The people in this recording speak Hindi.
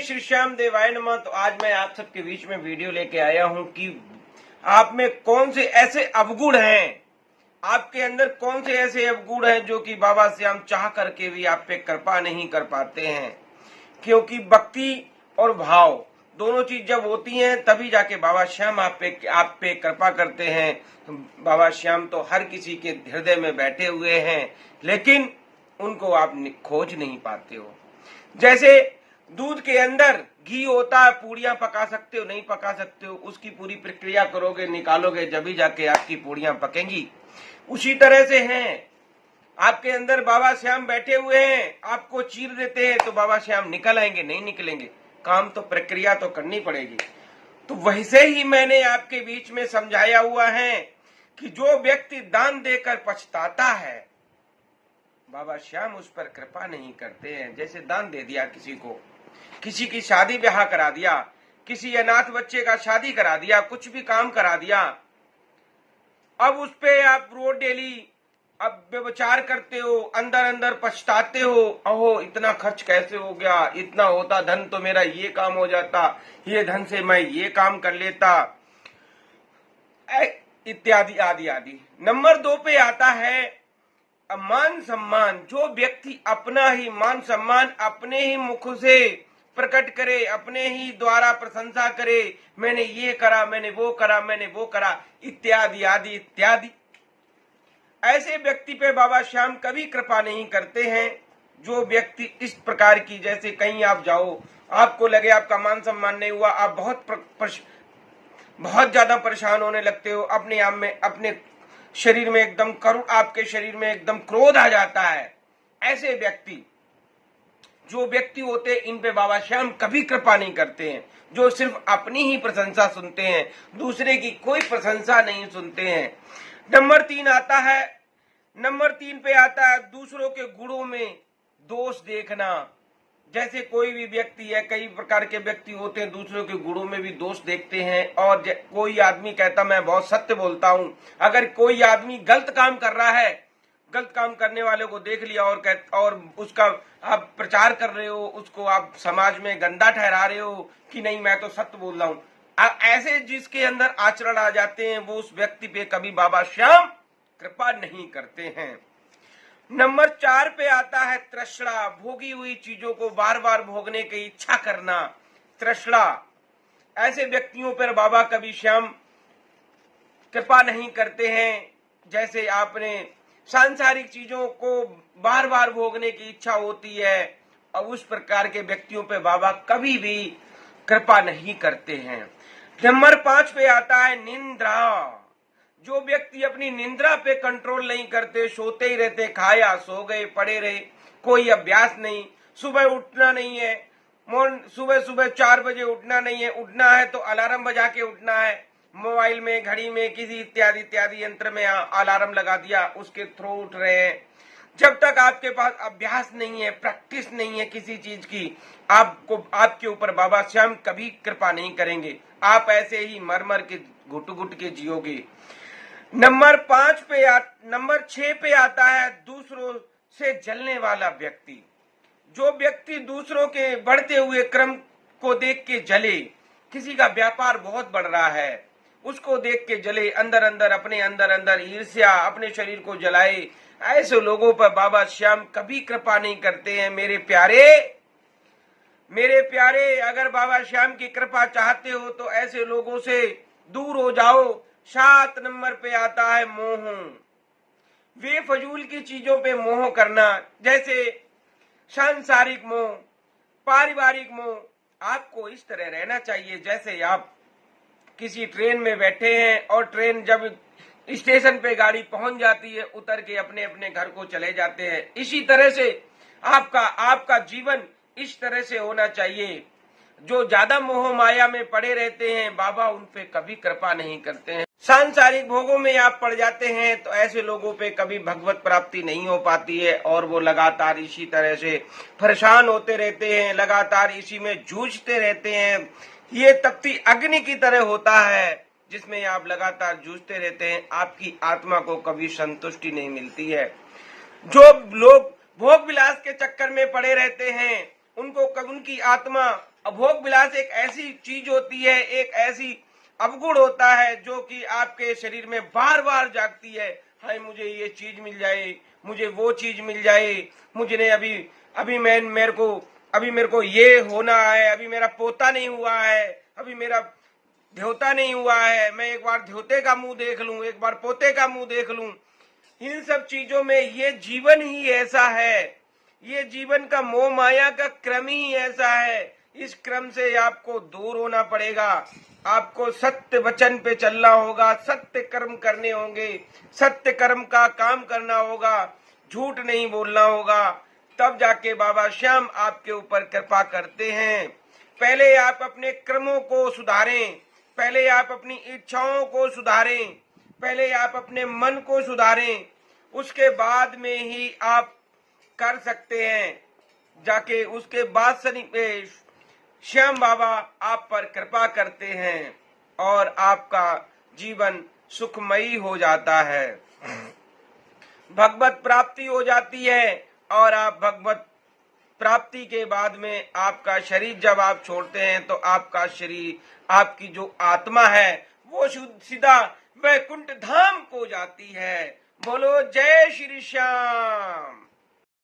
श्री श्याम देवाय नमः। तो आज मैं आप सबके बीच में वीडियो लेके आया हूं कि आप में कौन से ऐसे अवगुण हैं, आपके अंदर कौन से ऐसे अवगुण हैं जो कि बाबा श्याम चाह करके भी आप पे कृपा नहीं कर पाते हैं। क्योंकि भक्ति और भाव दोनों चीज जब होती हैं तभी जाके बाबा श्याम आप पे कृपा करते हैं। बाबा श्याम तो हर किसी के हृदय में बैठे हुए हैं, लेकिन उनको आप खोज नहीं पाते हो। जैसे दूध के अंदर घी होता है, पूड़ियां पका सकते हो नहीं पका सकते हो, उसकी पूरी प्रक्रिया करोगे, निकालोगे, जब ही जाके आपकी पूड़ियां पकेंगी। उसी तरह से हैं, आपके अंदर बाबा श्याम बैठे हुए हैं, आपको चीर देते हैं तो बाबा श्याम निकल आएंगे, नहीं निकलेंगे, काम तो प्रक्रिया तो करनी पड़ेगी। तो वैसे ही मैंने आपके बीच में समझाया हुआ है कि जो व्यक्ति दान देकर पछताता है, बाबा श्याम उस पर कृपा नहीं करते हैं। जैसे दान दे दिया किसी को, किसी की शादी ब्याह करा दिया, किसी अनाथ बच्चे का शादी करा दिया, कुछ भी काम करा दिया, अब उस पे आप रोज डेली अब विचार करते हो, अंदर अंदर पछताते हो, अहो इतना खर्च कैसे हो गया, इतना होता धन तो मेरा ये काम हो जाता, ये धन से मैं ये काम कर लेता, इत्यादि आदि आदि। नंबर 2 पे आता है मान सम्मान। जो व्यक्ति अपना ही मान सम्मान अपने ही मुख से प्रकट करे, अपने ही द्वारा प्रशंसा करे, मैंने ये करा, मैंने वो करा, मैंने वो करा, इत्यादि आदि इत्यादि, ऐसे व्यक्ति पे बाबा श्याम कभी कृपा नहीं करते हैं। जो व्यक्ति इस प्रकार की, जैसे कहीं आप जाओ, आपको लगे आपका मान सम्मान नहीं हुआ, आप बहुत ज्यादा परेशान होने लगते हो, अपने आप में, अपने शरीर में एकदम आपके शरीर में एकदम क्रोध आ जाता है। ऐसे व्यक्ति, जो व्यक्ति होते, इन पे बाबा श्याम कभी कृपा नहीं करते हैं। जो सिर्फ अपनी ही प्रशंसा सुनते हैं, दूसरे की कोई प्रशंसा नहीं सुनते हैं। नंबर 3 आता है, नंबर 3 पे आता है दूसरों के गुणों में दोष देखना। जैसे कोई भी व्यक्ति है, कई प्रकार के व्यक्ति होते हैं, दूसरों के गुणों में भी दोष देखते हैं। और कोई आदमी कहता मैं बहुत सत्य बोलता हूं, अगर कोई आदमी गलत काम कर रहा है, गलत काम करने वाले को देख लिया और उसका आप प्रचार कर रहे हो, उसको आप समाज में गंदा ठहरा रहे हो कि नहीं मैं तो सत्य बोल रहा हूं, ऐसे जिसके अंदर आचरण आ जाते हैं, वो उस व्यक्ति पे कभी बाबा श्याम कृपा नहीं करते हैं। नंबर 4 पे आता है तृष्णा। भोगी हुई चीजों को बार बार भोगने की इच्छा करना, तृष्णा। ऐसे व्यक्तियों पर बाबा कभी श्याम कृपा नहीं करते हैं। जैसे आपने सांसारिक चीजों को बार बार भोगने की इच्छा होती है, और उस प्रकार के व्यक्तियों पे बाबा कभी भी कृपा नहीं करते हैं। नंबर 5 पे आता है निंद्रा। जो व्यक्ति अपनी निंद्रा पे कंट्रोल नहीं करते, सोते ही रहते, खाया सो गए, पड़े रहे, कोई अभ्यास नहीं, सुबह उठना नहीं है, सुबह 4 बजे उठना नहीं है, उठना है तो अलार्म बजा के उठना है, मोबाइल में, घड़ी में, किसी इत्यादि इत्यादि यंत्र में अलार्म लगा दिया, उसके थ्रू उठ रहे हैं। जब तक आपके पास अभ्यास नहीं है, प्रैक्टिस नहीं है किसी चीज की, आपके ऊपर बाबा श्याम कभी कृपा नहीं करेंगे। आप ऐसे ही मर मर के घुट घुट के जियोगे। नंबर 6 पे आता है दूसरों से जलने वाला व्यक्ति। जो व्यक्ति दूसरों के बढ़ते हुए क्रम को देख के जले, किसी का व्यापार बहुत बढ़ रहा है, उसको देख के जले, अंदर अंदर, अपने अंदर अंदर ईर्ष्या, अपने शरीर को जलाए, ऐसे लोगों पर बाबा श्याम कभी कृपा नहीं करते हैं। मेरे प्यारे, अगर बाबा श्याम की कृपा चाहते हो तो ऐसे लोगों से दूर हो जाओ। 7 नंबर पे आता है मोह। वे फजूल की चीजों पे मोह करना, जैसे सांसारिक मोह, पारिवारिक मोह। आपको इस तरह रहना चाहिए जैसे आप किसी ट्रेन में बैठे हैं और ट्रेन जब स्टेशन पे गाड़ी पहुंच जाती है, उतर के अपने अपने घर को चले जाते हैं। इसी तरह से आपका जीवन इस तरह से होना चाहिए। जो ज्यादा मोह माया में पड़े रहते हैं, बाबा उन पे कभी कृपा नहीं करते हैं। सांसारिक भोगों में आप पड़ जाते हैं तो ऐसे लोगों पे कभी भगवत प्राप्ति नहीं हो पाती है, और वो लगातार इसी तरह से परेशान होते रहते हैं, लगातार इसी में जूझते रहते हैं। ये तपती अग्नि की तरह होता है जिसमें आप लगातार जूझते रहते हैं, आपकी आत्मा को कभी संतुष्टि नहीं मिलती है। जो लोग भोग विलास के चक्कर में पड़े रहते हैं, उनकी आत्मा भोग विलास एक ऐसी चीज होती है, एक ऐसी अवगुण होता है जो कि आपके शरीर में बार बार जागती है। हाय मुझे ये चीज मिल जाए, मुझे वो चीज मिल जाए, मुझे ने अभी अभी मेरे को ये होना है, अभी मेरा पोता नहीं हुआ है, अभी मेरा ध्योता नहीं हुआ है, मैं एक बार ध्योते का मुंह देख लूं, एक बार पोते का मुंह देख लूं। इन सब चीजों में ये जीवन ही ऐसा है, ये जीवन का मोह माया का क्रम ही ऐसा है। इस क्रम से आपको दूर होना पड़ेगा, आपको सत्य वचन पे चलना होगा, सत्य कर्म करने होंगे, सत्य कर्म का काम करना होगा, झूठ नहीं बोलना होगा, तब जाके बाबा श्याम आपके ऊपर कृपा करते हैं। पहले आप अपने कर्मों को सुधारें, पहले आप अपनी इच्छाओं को सुधारें, पहले आप अपने मन को सुधारें, उसके बाद में ही आप कर सकते हैं। जाके उसके बाद श्याम बाबा आप पर कृपा करते हैं और आपका जीवन सुखमयी हो जाता है, भगवत प्राप्ति हो जाती है। और आप भगवत प्राप्ति के बाद में आपका शरीर जब आप छोड़ते हैं तो आपका शरीर, आपकी जो आत्मा है वो सीधा वैकुंठ धाम को जाती है। बोलो जय श्री श्याम।